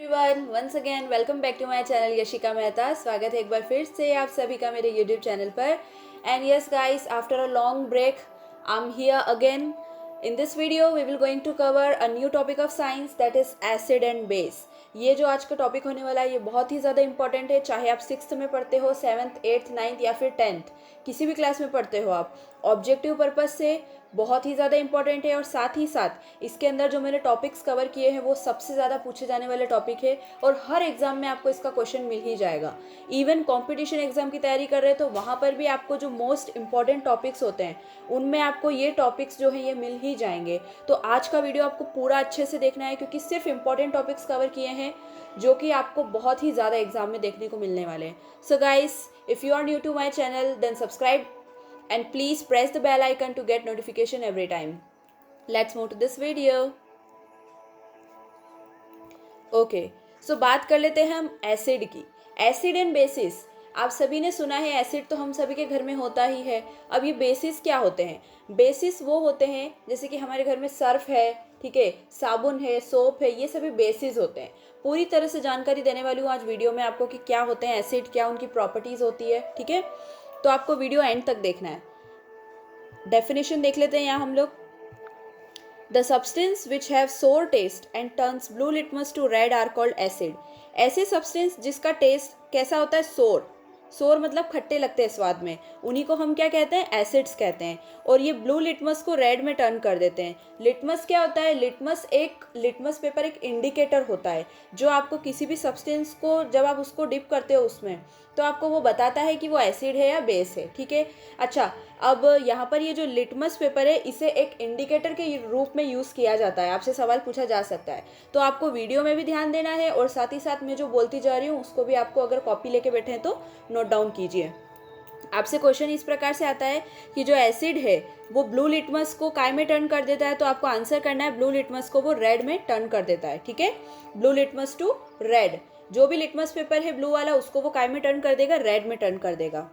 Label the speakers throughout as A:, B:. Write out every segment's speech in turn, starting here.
A: Everyone once again welcome back to my channel Yashika Mehta. स्वागत है एक बार फिर से आप सभी का मेरे यूट्यूब चैनल पर। And yes guys, after a long break I am here again. In this video we will going to cover a new topic of science, that is acid and base. ये जो आज का topic होने वाला है ये बहुत ही ज़्यादा इंपॉर्टेंट है, चाहे आप 6th में पढ़ते हो, 7th 8th 9th या फिर 10th, किसी भी क्लास में पढ़ते हो आप. ऑब्जेक्टिव पर्पज़ से बहुत ही ज़्यादा इंपॉर्टेंट है और साथ ही साथ इसके अंदर जो मैंने टॉपिक्स कवर किए हैं वो सबसे ज़्यादा पूछे जाने वाले टॉपिक है और हर एग्ज़ाम में आपको इसका क्वेश्चन मिल ही जाएगा. इवन कॉम्पिटिशन एग्ज़ाम की तैयारी कर रहे हैं तो वहाँ पर भी आपको जो मोस्ट इंपॉर्टेंट टॉपिक्स होते हैं उनमें आपको ये टॉपिक्स जो हैं ये मिल ही जाएंगे. तो आज का वीडियो आपको पूरा अच्छे से देखना है क्योंकि सिर्फ इंपॉर्टेंट टॉपिक्स कवर किए हैं जो कि आपको बहुत ही ज़्यादा एग्जाम में देखने को मिलने वाले हैं. So guys, if you are new to my channel then subscribe and please press the bell icon to get notification every time. Let's move to this video. Okay, so बात कर लेते हैं हम एसिड की. एसिड एंड बेसिस, आप सभी ने सुना है एसिड तो हम सभी के घर में होता ही है. अब ये बेसिस क्या होते हैं? बेसिस वो होते हैं जैसे कि हमारे घर में सर्फ है, ठीक है, साबुन है, सोप है, ये सभी बेसिस होते हैं. पूरी तरह से जानकारी देने वाली हूँ आज वीडियो में आपको कि क्या होते हैं एसिड, क्या उनकी प्रॉपर्टीज़ होती है, ठीक है. तो आपको वीडियो एंड तक देखना है. डेफिनेशन देख लेते हैं यहाँ हम लोग. The substance which have sour taste and turns blue litmus to red are called acid. ऐसे सब्सटेंस जिसका टेस्ट कैसा होता है? सोर. सोर मतलब खट्टे लगते हैं स्वाद में, उन्हीं को हम क्या कहते हैं? एसिड्स कहते हैं. और ये ब्लू लिटमस को रेड में टर्न कर देते हैं. लिटमस क्या होता है? लिटमस पेपर एक इंडिकेटर होता है जो आपको किसी भी सब्सटेंस को जब आप उसको डिप करते हो उसमें तो आपको वो बताता है कि वो एसिड है या बेस है, ठीक है. अच्छा, अब यहाँ पर ये जो लिटमस पेपर है इसे एक इंडिकेटर के रूप में यूज़ किया जाता है. आपसे सवाल पूछा जा सकता है तो आपको वीडियो में भी ध्यान देना है और साथ ही साथ मैं जो बोलती जा रही हूँ उसको भी आपको अगर कॉपी लेके बैठे हैं तो नोट डाउन कीजिए. आपसे क्वेश्चन इस प्रकार से आता है कि जो एसिड है वो ब्लू लिटमस को काय में टर्न कर देता है, तो आपको आंसर करना है ब्लू लिटमस को वो रेड में टर्न कर देता है, ठीक है. Blue litmus to red. जो भी लिटमस पेपर है ब्लू वाला उसको वो काय में टर्न कर देगा? रेड में टर्न कर देगा.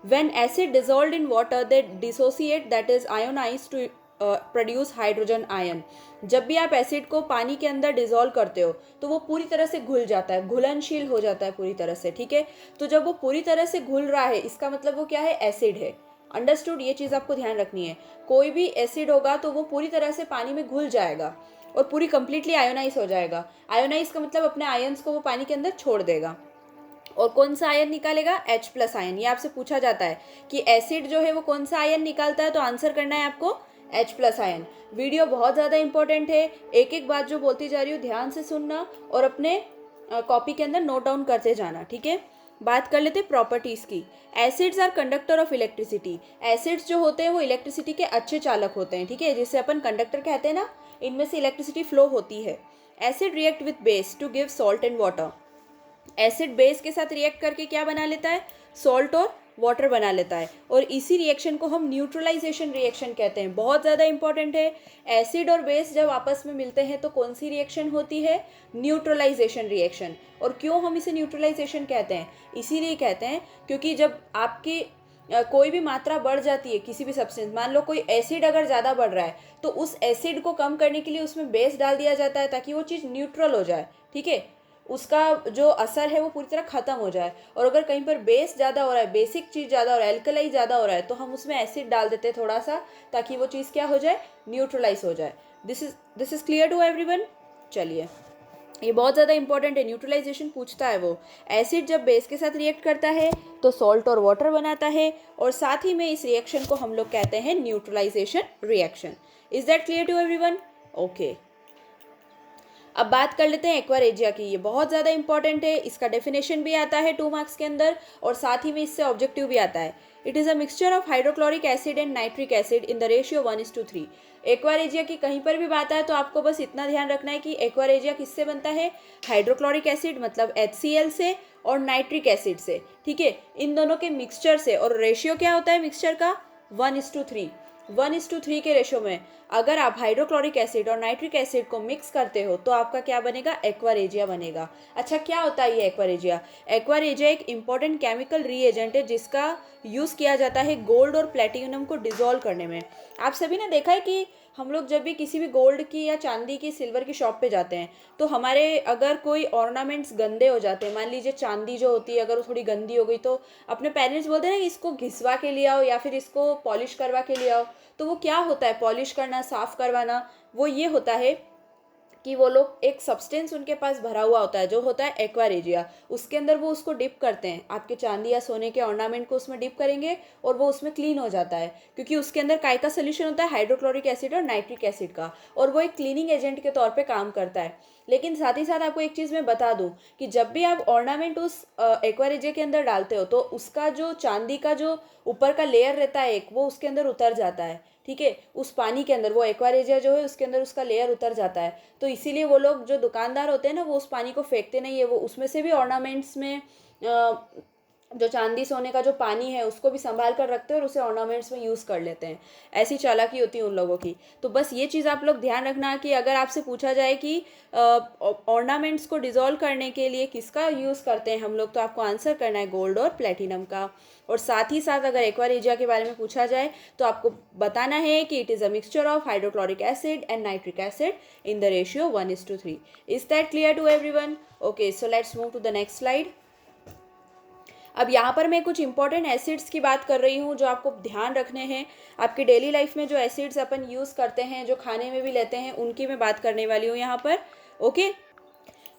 A: When acid dissolved in water, they dissociate, that is ionize to produce hydrogen ion. जब भी आप एसिड को पानी के अंदर डिजोल्व करते हो तो वो पूरी तरह से घुल जाता है, घुलनशील हो जाता है पूरी तरह से, ठीक है. तो जब वो पूरी तरह से घुल रहा है इसका मतलब वो क्या है? एसिड है. अंडरस्टूड? ये चीज़ आपको ध्यान रखनी है. कोई भी एसिड होगा तो वो पूरी तरह से पानी में घुल जाएगा और पूरी कंप्लीटली आयोनाइज हो जाएगा. आयोनाइज का मतलब अपने आयन्स को वो पानी के अंदर छोड़ देगा. और कौन सा आयन निकालेगा? H+ ion. ये आपसे पूछा जाता है कि एसिड जो है वो कौन सा आयन निकालता है, तो आंसर करना है आपको H+ आयन. वीडियो बहुत ज़्यादा इंपॉर्टेंट है, एक एक बात जो बोलती जा रही हूँ ध्यान से सुनना और अपने कॉपी के अंदर नोट डाउन करते जाना, ठीक है. बात कर लेते हैं प्रॉपर्टीज़ की. Acids are conductor of electricity. Acids जो होते हैं वो इलेक्ट्रिसिटी के अच्छे चालक होते हैं, ठीक है, जिसे अपन कंडक्टर कहते हैं ना, इनमें से इलेक्ट्रिसिटी फ्लो होती है. Acid react with base to give salt and water. Acid base के साथ रिएक्ट करके क्या बना लेता है? सॉल्ट और वाटर बना लेता है. और इसी रिएक्शन को हम न्यूट्रलाइजेशन रिएक्शन कहते हैं. बहुत ज़्यादा इंपॉर्टेंट है. एसिड और बेस जब आपस में मिलते हैं तो कौन सी रिएक्शन होती है? Neutralisation reaction. और क्यों हम इसे न्यूट्रलाइजेशन कहते हैं? इसीलिए कहते हैं क्योंकि जब आपकी कोई भी मात्रा बढ़ जाती है किसी भी सब्सटेंस, मान लो कोई एसिड अगर ज़्यादा बढ़ रहा है तो उस एसिड को कम करने के लिए उसमें बेस डाल दिया जाता है ताकि वो चीज़ न्यूट्रल हो जाए, ठीक है, उसका जो असर है वो पूरी तरह ख़त्म हो जाए. और अगर कहीं पर बेस ज़्यादा हो रहा है, बेसिक चीज़ ज़्यादा हो रहा है, एल्कलाई ज़्यादा हो रहा है, तो हम उसमें एसिड डाल देते हैं थोड़ा सा ताकि वो चीज़ क्या हो जाए? न्यूट्रलाइज हो जाए. This is clear to everyone? चलिए, ये बहुत ज़्यादा इंपॉर्टेंट है. न्यूट्रलाइजेशन पूछता है वो. एसिड जब बेस के साथ रिएक्ट करता है तो सॉल्ट और वाटर बनाता है और साथ ही में इस रिएक्शन को हम लोग कहते हैं neutralisation reaction. Is that clear to everyone? Okay. अब बात कर लेते हैं एक्वारेजिया की. ये बहुत ज़्यादा इंपॉर्टेंट है. इसका डेफिनेशन भी आता है 2 मार्क्स के अंदर और साथ ही में इससे ऑब्जेक्टिव भी आता है. It is a mixture of hydrochloric acid and nitric acid in the ratio 1:3. Aqua regia की कहीं पर भी बात आए तो आपको बस इतना ध्यान रखना है कि एक्वारेजिया किससे बनता है? हाइड्रोक्लोरिक एसिड मतलब HCl से और नाइट्रिक एसिड से, ठीक है, इन दोनों के मिक्सचर से. और रेशियो क्या होता है मिक्सचर का? 1:3. 1:3 के रेशो में अगर आप हाइड्रोक्लोरिक एसिड और नाइट्रिक एसिड को मिक्स करते हो तो आपका क्या बनेगा? एक्वारेजिया बनेगा. अच्छा, क्या होता है ये एक्वारेजिया? एक्वारेजिया एक इंपॉर्टेंट केमिकल रीएजेंट है जिसका यूज़ किया जाता है गोल्ड और प्लेटिनम को डिजोल्व करने में. आप सभी ने देखा है कि हम लोग जब भी किसी भी गोल्ड की या चांदी की सिल्वर की शॉप पे जाते हैं तो हमारे अगर कोई ऑर्नामेंट्स गंदे हो जाते हैं, मान लीजिए चांदी जो होती है अगर वो थोड़ी गंदी हो गई, तो अपने पेरेंट्स बोलते हैं ना कि इसको घिसवा के ले आओ या फिर इसको पॉलिश करवा के ले आओ। तो वो क्या होता है, पॉलिश करना, साफ़ करवाना, वो ये होता है कि वो लोग एक सब्सटेंस उनके पास भरा हुआ होता है जो होता है एक्वा रेजिया, उसके अंदर वो उसको डिप करते हैं, आपके चांदी या सोने के ऑर्नामेंट को उसमें डिप करेंगे और वो उसमें क्लीन हो जाता है, क्योंकि उसके अंदर काय का सोल्यूशन होता है, हाइड्रोक्लोरिक एसिड और नाइट्रिक एसिड का, और वो एक क्लीनिंग एजेंट के तौर पे काम करता है। लेकिन साथ ही साथ आपको एक चीज़ मैं बता दूं कि जब भी आप ऑर्नामेंट उस एक्वा रेजिया के अंदर डालते हो तो उसका जो चांदी का जो ऊपर का लेयर रहता है एक, वो उसके अंदर उतर जाता है, ठीक है, उस पानी के अंदर वो एक्वारेजिया जो है उसके अंदर उसका लेयर उतर जाता है। तो इसीलिए वो लोग जो दुकानदार होते हैं ना वो उस पानी को फेंकते नहीं है, वो उसमें से भी ऑर्नामेंट्स में जो चांदी सोने का जो पानी है उसको भी संभाल कर रखते हैं और उसे ऑर्नामेंट्स में यूज़ कर लेते हैं। ऐसी चालाकी होती है उन लोगों की। तो बस ये चीज़ आप लोग ध्यान रखना कि अगर आपसे पूछा जाए कि ऑर्नामेंट्स को डिज़ोल्व करने के लिए किसका यूज़ करते हैं हम लोग, तो आपको आंसर करना है गोल्ड और प्लेटिनम का। और साथ ही साथ अगर एक्वारेजिया के बारे में पूछा जाए तो आपको बताना है कि it is a mixture of hydrochloric acid and nitric acid in the ratio 1:3। Is that clear to everyone? Okay, so let's move to the next slide. अब यहाँ पर मैं कुछ इंपॉर्टेंट एसिड्स की बात कर रही हूँ जो आपको ध्यान रखने हैं। आपकी डेली लाइफ में जो एसिड्स अपन यूज़ करते हैं, जो खाने में भी लेते हैं, उनकी मैं बात करने वाली हूँ यहाँ पर।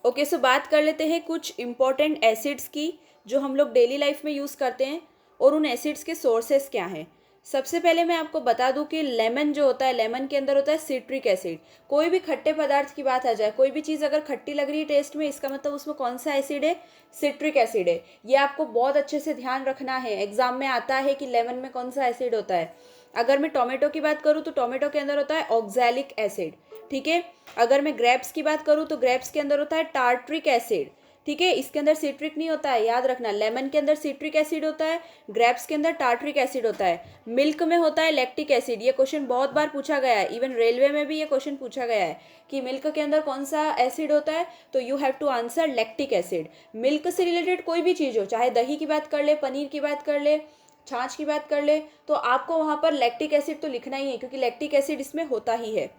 A: ओके, सो बात कर लेते हैं कुछ इंपॉर्टेंट एसिड्स की जो हम लोग डेली लाइफ में यूज़ करते हैं और उन एसिड्स के सोर्सेस क्या हैं। सबसे पहले मैं आपको बता दूं कि लेमन जो होता है, लेमन के अंदर होता है सिट्रिक एसिड। कोई भी खट्टे पदार्थ की बात आ जाए, कोई भी चीज़ अगर खट्टी लग रही है टेस्ट में, इसका मतलब उसमें कौन सा एसिड है? सिट्रिक एसिड है। ये आपको बहुत अच्छे से ध्यान रखना है, एग्जाम में आता है कि लेमन में कौन सा एसिड होता है। अगर मैं टोमेटो की बात करूँ तो टोमेटो के अंदर होता है ऑक्सैलिक एसिड, ठीक है। अगर मैं ग्रेप्स की बात करूँ तो ग्रेप्स के अंदर होता है टार्ट्रिक एसिड, ठीक है। इसके अंदर सिट्रिक नहीं होता है, याद रखना। लेमन के अंदर सिट्रिक एसिड होता है, ग्रेप्स के अंदर टार्ट्रिक एसिड होता है। मिल्क में होता है लैक्टिक एसिड। ये क्वेश्चन बहुत बार पूछा गया है, इवन रेलवे में भी ये क्वेश्चन पूछा गया है कि मिल्क के अंदर कौन सा एसिड होता है, तो you have to answer lactic acid. Milk से रिलेटेड कोई भी चीज़ हो, चाहे दही की बात कर ले, पनीर की बात कर ले, छाछ की बात कर ले, तो आपको वहाँ पर लैक्टिक एसिड तो लिखना ही है, क्योंकि लैक्टिक एसिड इसमें होता ही है।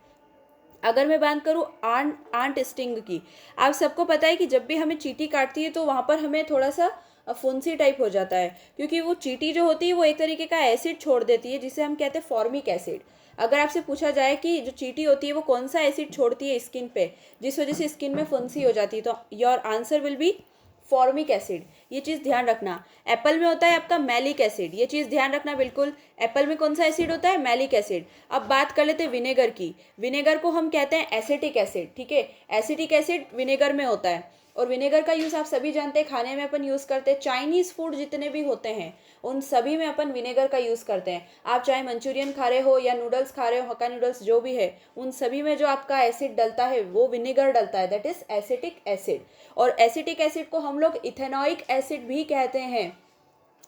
A: अगर मैं बात करूँ आंट स्टिंग की, आप सबको पता है कि जब भी हमें चींटी काटती है तो वहाँ पर हमें थोड़ा सा फुंसी टाइप हो जाता है, क्योंकि वो चींटी जो होती है वो एक तरीके का एसिड छोड़ देती है जिसे हम कहते हैं फॉर्मिक एसिड। अगर आपसे पूछा जाए कि जो चींटी होती है वो कौन सा एसिड छोड़ती है स्किन पे जिस वजह से स्किन में फुंसी हो जाती है, तो your answer will be formic acid. ये चीज़ ध्यान रखना। एप्पल में होता है आपका मैलिक एसिड, ये चीज़ ध्यान रखना बिल्कुल। एप्पल में कौन सा एसिड होता है? Malic acid. अब बात कर लेते हैं विनेगर की। विनेगर को हम कहते हैं एसिटिक एसिड, ठीक है। एसिटिक एसिड विनेगर में होता है और विनेगर का यूज़ आप सभी जानते हैं, खाने में अपन यूज़ करते हैं। चाइनीज़ फूड जितने भी होते हैं उन सभी में अपन विनेगर का यूज़ करते हैं। आप चाहे मंचूरियन खा रहे हो या नूडल्स खा रहे हो, हक्का नूडल्स जो भी है, उन सभी में जो आपका एसिड डलता है वो विनेगर डलता है, दैट इज एसिटिक एसिड। और एसिटिक एसिड को हम लोग इथेनॉइक एसिड भी कहते हैं।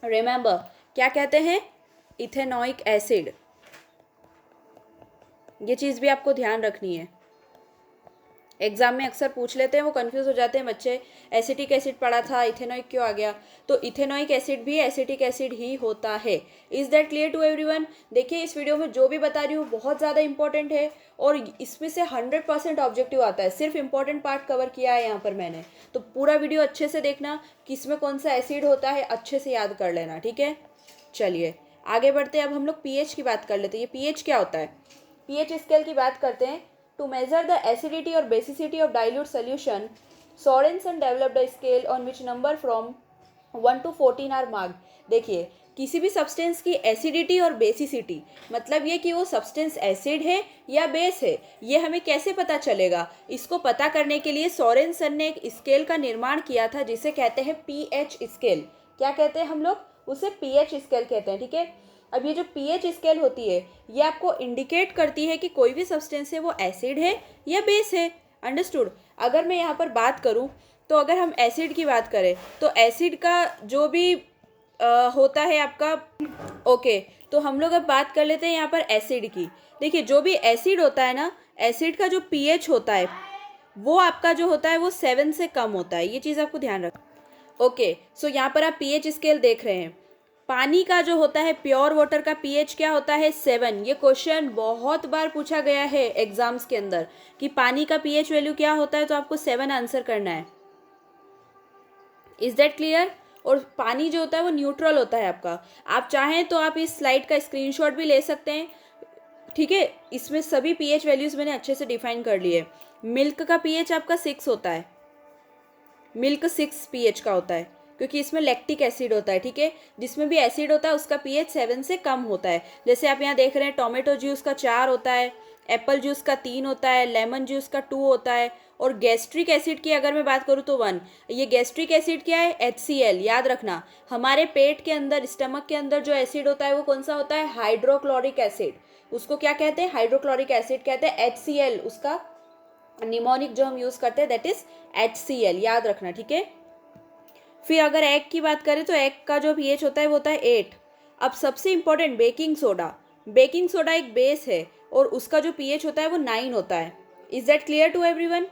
A: रिमेंबर, क्या कहते हैं? Ethanoic acid. ये चीज़ भी आपको ध्यान रखनी है, एग्जाम में अक्सर पूछ लेते हैं, वो कंफ्यूज हो जाते हैं बच्चे, एसिटिक एसिड पढ़ा था इथेनॉइक क्यों आ गया। तो इथेनॉइक एसिड भी एसिटिक एसिड ही होता है। Is that clear to everyone? देखिए, इस वीडियो में जो भी बता रही हूँ बहुत ज़्यादा इंपॉर्टेंट है और इसमें से 100% ऑब्जेक्टिव आता है। सिर्फ इंपॉर्टेंट पार्ट कवर किया है यहाँ पर मैंने, तो पूरा वीडियो अच्छे से देखना, किसमें कौन सा एसिड होता है अच्छे से याद कर लेना, ठीक है। चलिए आगे बढ़ते हैं। अब हम लोग पीएच की बात कर लेते हैं। ये पीएच क्या होता है? पीएच स्केल की बात करते हैं। To measure the acidity or basicity of dilute solution, Sorensen developed a scale on which number from 1 to 14 are marked. देखिए, किसी भी सब्सटेंस की एसिडिटी और बेसिसिटी, मतलब ये कि वो सब्सटेंस एसिड है या बेस है, ये हमें कैसे पता चलेगा? इसको पता करने के लिए सोरेनसन ने एक स्केल का निर्माण किया था जिसे कहते हैं पीएच स्केल। क्या कहते हैं हम लोग? उसे पीएच स्केल कहते हैं, ठीक है। अब ये जो पीएच स्केल होती है ये आपको इंडिकेट करती है कि कोई भी सब्सटेंस है वो एसिड है या बेस है। अंडरस्टूड? अगर मैं यहाँ पर बात करूँ तो अगर हम एसिड की बात करें तो एसिड का जो भी होता है आपका, ओके, तो हम लोग अब बात कर लेते हैं यहाँ पर एसिड की। देखिए, जो भी एसिड होता है ना, एसिड का जो पीएच होता है वो आपका जो होता है वो 7 से कम होता है। ये चीज़ आपको ध्यान रखना। ओके, सो यहाँ पर आप पीएच स्केल देख रहे हैं। पानी का जो होता है प्योर वाटर का पीएच क्या होता है 7। ये क्वेश्चन बहुत बार पूछा गया है एग्जाम्स के अंदर कि पानी का पीएच वैल्यू क्या होता है, तो आपको 7 आंसर करना है। Is that clear? और पानी जो होता है वो न्यूट्रल होता है आपका। आप चाहें तो आप इस स्लाइड का स्क्रीनशॉट भी ले सकते हैं, ठीक है। इसमें सभी पीएच वैल्यूज मैंने अच्छे से डिफाइन कर लिए। मिल्क का पीएच आपका 6 होता है, मिल्क 6 पीएच का होता है, क्योंकि इसमें लैक्टिक एसिड होता है, ठीक है। जिसमें भी एसिड होता है उसका पीएच 7 से कम होता है। जैसे आप यहाँ देख रहे हैं टोमेटो जूस का 4 होता है, एप्पल जूस का 3 होता है, लेमन जूस का 2 होता है, और गैस्ट्रिक एसिड की अगर मैं बात करूँ तो 1। ये गैस्ट्रिक एसिड क्या है? HCl। याद रखना, हमारे पेट के अंदर, स्टमक के अंदर जो एसिड होता है वो कौन सा होता है? Hydrochloric acid. उसको क्या कहते हैं? हाइड्रोक्लोरिक एसिड कहते हैं। HCl उसका निमोनिक जो हम यूज करते हैं दैट इज HCl, याद रखना, ठीक है। फिर अगर एग की बात करें तो एग का जो पीएच होता है वो होता है 8। अब सबसे important baking soda. Baking soda एक बेस है और उसका जो पीएच होता है वो 9 होता है। Is that clear to everyone?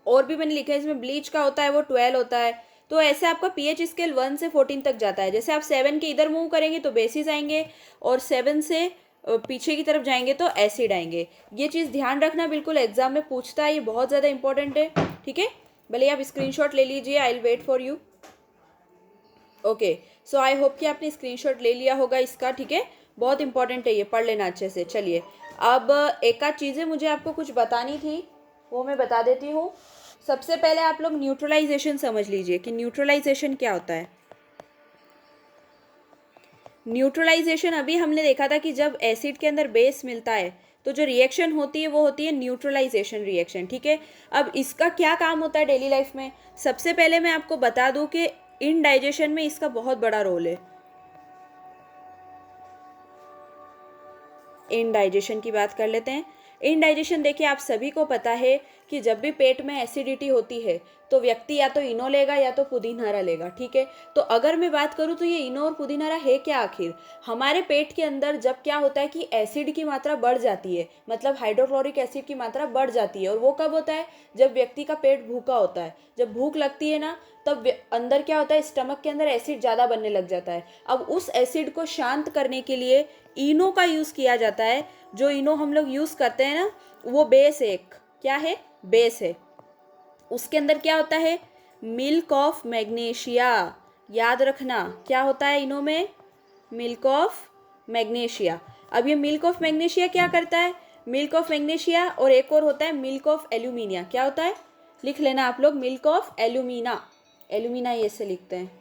A: और भी मैंने लिखा है इसमें ब्लीच का होता है वो 12 होता है। तो ऐसे आपका पीएच स्केल 1 से 14 तक जाता है। जैसे आप 7 के इधर मूव करेंगे तो बेसिस आएंगे, और 7 से पीछे की तरफ जाएंगे तो एसिड आएंगे। ये चीज़ ध्यान रखना, बिल्कुल एग्जाम में पूछता है, ये बहुत ज़्यादा इंपॉर्टेंट है, ठीक है। भले आप स्क्रीनशॉट ले लीजिए, I will wait for you. Okay, so I hope कि आपने स्क्रीनशॉट ले लिया होगा इसका, ठीक है। बहुत इंपॉर्टेंट है ये, पढ़ लेना अच्छे से। चलिए, अब एक आध चीज़ें मुझे आपको कुछ बतानी थी, वो मैं बता देती हूँ। सबसे पहले आप लोग न्यूट्रलाइजेशन समझ लीजिए कि न्यूट्रलाइजेशन क्या होता है। न्यूट्रलाइजेशन अभी हमने देखा था कि जब एसिड के अंदर बेस मिलता है तो जो रिएक्शन होती है वो होती है न्यूट्रलाइजेशन रिएक्शन, ठीक है। अब इसका क्या काम होता है डेली लाइफ में? सबसे पहले मैं आपको बता दूं कि इनडाइजेशन में इसका बहुत बड़ा रोल है। इनडाइजेशन की बात कर लेते हैं। इनडाइजेशन देखिए, आप सभी को पता है कि जब भी पेट में एसिडिटी होती है तो व्यक्ति या तो इनो लेगा या तो पुदीनहरा लेगा, ठीक है। तो अगर मैं बात करूँ तो ये इनो और पुदीनहरा है क्या आखिर? हमारे पेट के अंदर जब क्या होता है कि एसिड की मात्रा बढ़ जाती है, मतलब हाइड्रोक्लोरिक एसिड की मात्रा बढ़ जाती है, और वो कब होता है? जब व्यक्ति का पेट भूखा होता है। जब भूख लगती है ना, तब अंदर क्या होता है, स्टमक के अंदर एसिड ज़्यादा बनने लग जाता है। अब उस एसिड को शांत करने के लिए इनो का यूज़ किया जाता है। जो इनो हम लोग यूज़ करते हैं ना, वो बेस है, एक क्या है? बेस है। उसके अंदर क्या होता है? Milk of magnesia. याद रखना, क्या होता है इनो में? Milk of magnesia. अब ये मिल्क ऑफ मैग्नीशिया क्या करता है? मिल्क ऑफ मैग्नीशिया, और एक और होता है मिल्क ऑफ एल्यूमिनिया। क्या होता है? लिख लेना आप लोग, मिल्क ऑफ एल्यूमिना। एल्यूमिना ये से लिखते हैं,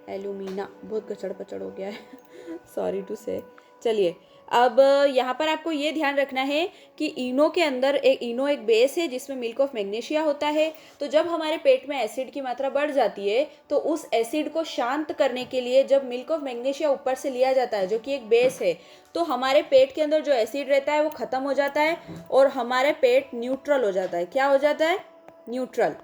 A: एल्यूमिना। बहुत गचड़ पचड़ हो गया है सॉरी टू से। चलिए, अब यहाँ पर आपको ये ध्यान रखना है कि इनो के अंदर इनो एक बेस है जिसमें मिल्क ऑफ मैग्नीशिया होता है। तो जब हमारे पेट में एसिड की मात्रा बढ़ जाती है तो उस एसिड को शांत करने के लिए जब मिल्क ऑफ मैग्नीशिया ऊपर से लिया जाता है, जो कि एक बेस है, तो हमारे पेट के अंदर जो एसिड रहता है वो ख़त्म हो जाता है और हमारे पेट न्यूट्रल हो जाता है। क्या हो जाता है? न्यूट्रल।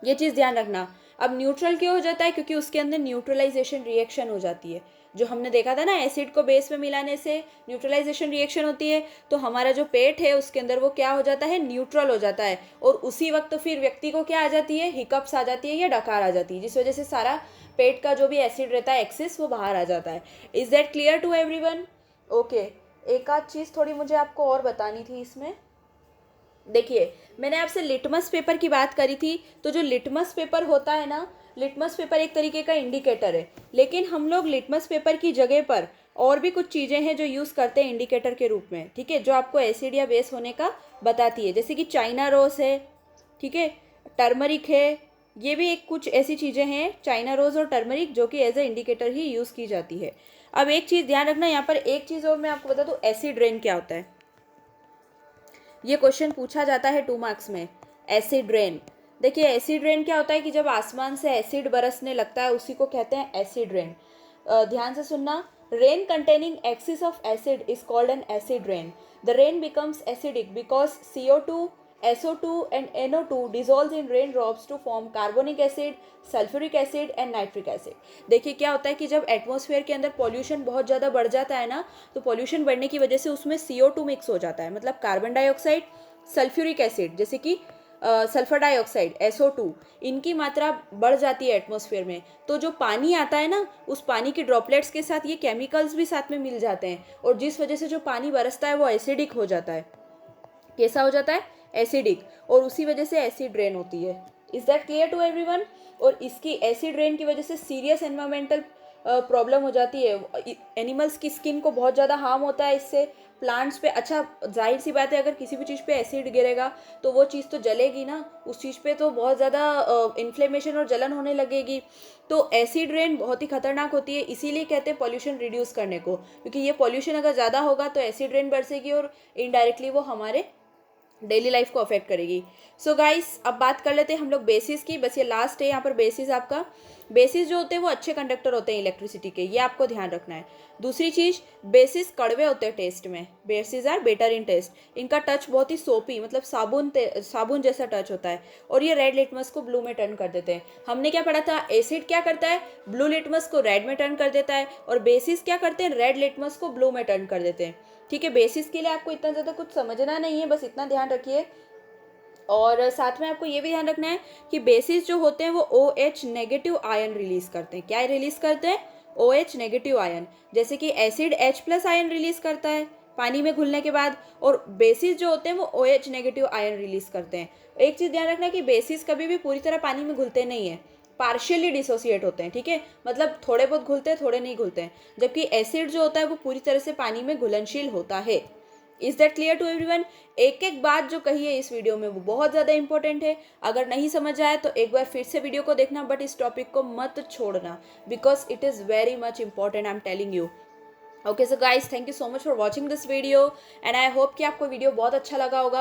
A: ये चीज़ ध्यान रखना। अब न्यूट्रल क्यों हो जाता है? क्योंकि उसके अंदर न्यूट्रलाइजेशन रिएक्शन हो जाती है। जो हमने देखा था ना, एसिड को बेस में मिलाने से न्यूट्रलाइजेशन रिएक्शन होती है, तो हमारा जो पेट है उसके अंदर वो क्या हो जाता है? न्यूट्रल हो जाता है। और उसी वक्त फिर व्यक्ति को क्या आ जाती है? हिकअप्स आ जाती है या डकार आ जाती है, जिस वजह से सारा पेट का जो भी एसिड रहता है एक्सेस, वो बाहर आ जाता है। Is that clear to everyone? Okay, एक आध चीज़ थोड़ी मुझे आपको और बतानी थी इसमें। देखिए, मैंने आपसे लिटमस पेपर की बात करी थी, तो जो लिटमस पेपर होता है ना, लिटमस पेपर एक तरीके का इंडिकेटर है, लेकिन हम लोग लिटमस पेपर की जगह पर और भी कुछ चीज़ें हैं जो यूज़ करते हैं इंडिकेटर के रूप में, ठीक है, जो आपको एसिड या बेस होने का बताती है। जैसे कि चाइना रोज है, ठीक है, टर्मरिक है, ये भी एक कुछ ऐसी चीज़ें हैं, चाइना रोज और टर्मरिक, जो कि एज ए इंडिकेटर ही यूज़ की जाती है। अब एक चीज़ ध्यान रखना, यहाँ पर एक चीज़ और मैं आपको बता दूँ, एसिड रेन क्या होता है। ये क्वेश्चन पूछा जाता है 2 मार्क्स में। एसिड रेन, देखिए एसिड रेन क्या होता है कि जब आसमान से एसिड बरसने लगता है उसी को कहते हैं एसिड रेन। ध्यान से सुनना, rain containing axis of acid is called an acid rain. The rain becomes acidic because CO2, SO2 and NO2 dissolves in raindrops to form carbonic acid, sulphuric acid and nitric acid. देखिए क्या होता है कि जब atmosphere के अंदर pollution बहुत ज़्यादा बढ़ जाता है ना, तो पॉल्यूशन बढ़ने की वजह से उसमें CO2 मिक्स हो जाता है, मतलब कार्बन डाइऑक्साइड, सल्फ्यूरिक एसिड, जैसे कि सल्फर डाइऑक्साइड SO2, इनकी मात्रा बढ़ जाती है एटमॉस्फेयर में, तो जो पानी आता है ना, उस पानी की ड्रॉपलेट्स के साथ ये केमिकल्स भी साथ में मिल जाते हैं, और जिस वजह से जो पानी बरसता है वो एसिडिक हो जाता है। कैसा हो जाता है? एसिडिक, और उसी वजह से एसिड रेन होती है। Is that clear to everyone? और इसकी एसिड रेन की वजह से सीरियस एनवायरमेंटल प्रॉब्लम हो जाती है। एनिमल्स की स्किन को बहुत ज़्यादा हार्म होता है इससे, प्लांट्स पे। अच्छा, जाहिर सी बात है, अगर किसी भी चीज़ पे एसिड गिरेगा तो वो चीज़ तो जलेगी ना, उस चीज़ पे तो बहुत ज़्यादा इन्फ्लेमेशन और जलन होने लगेगी। तो एसिड रेन बहुत ही खतरनाक होती है, इसीलिए कहते हैं पॉल्यूशन रिड्यूस करने को, क्योंकि ये पॉल्यूशन अगर ज़्यादा होगा तो एसिड रेन बरसेगी और इनडायरेक्टली वो हमारे डेली लाइफ को अफेक्ट करेगी। सो गाइस, अब बात कर लेते हैं हम लोग बेसिस की। बस ये लास्ट है यहाँ पर बेसिस आपका। बेसिस जो होते हैं वो अच्छे कंडक्टर होते हैं इलेक्ट्रिसिटी के, ये आपको ध्यान रखना है। दूसरी चीज़, बेसिस कड़वे होते हैं टेस्ट में, bases are bitter in taste. इनका टच बहुत ही सोपी, मतलब साबुन जैसा टच होता है, और ये रेड लिटमस को ब्लू में टर्न कर देते हैं। हमने क्या पढ़ा था? एसिड क्या करता है? ब्लू लिटमस को रेड में टर्न कर देता है, और बेसिस क्या करते हैं? रेड लिटमस को ब्लू में टर्न कर देते हैं। ठीक है, बेसिस के लिए आपको इतना ज़्यादा कुछ समझना नहीं है, बस इतना ध्यान रखिए। और साथ में आपको ये भी ध्यान रखना है कि बेसिस जो होते हैं वो OH नेगेटिव आयन रिलीज करते हैं। क्या रिलीज करते हैं? OH negative ion. जैसे कि एसिड H+ आयन रिलीज करता है पानी में घुलने के बाद, और बेसिस जो होते हैं वो OH नेगेटिव आयन रिलीज करते हैं। एक चीज़ ध्यान रखना है कि बेसिस कभी भी पूरी तरह पानी में घुलते नहीं है, पार्शियली डिसोसिएट होते हैं। ठीक है, मतलब थोड़े बहुत घुलते हैं, थोड़े नहीं घुलते हैं। जबकि एसिड जो होता है वो पूरी तरह से पानी में घुलनशील होता है। Is that clear to everyone? एक एक बात जो कही है इस वीडियो में वो बहुत ज़्यादा इंपॉर्टेंट है। अगर नहीं समझ आए तो एक बार फिर से वीडियो को देखना, बट इस टॉपिक को मत छोड़ना, because it is very much important, I am telling you. Okay so guys, thank you so much for watching this video, and I hope कि आपको वीडियो बहुत अच्छा लगा होगा।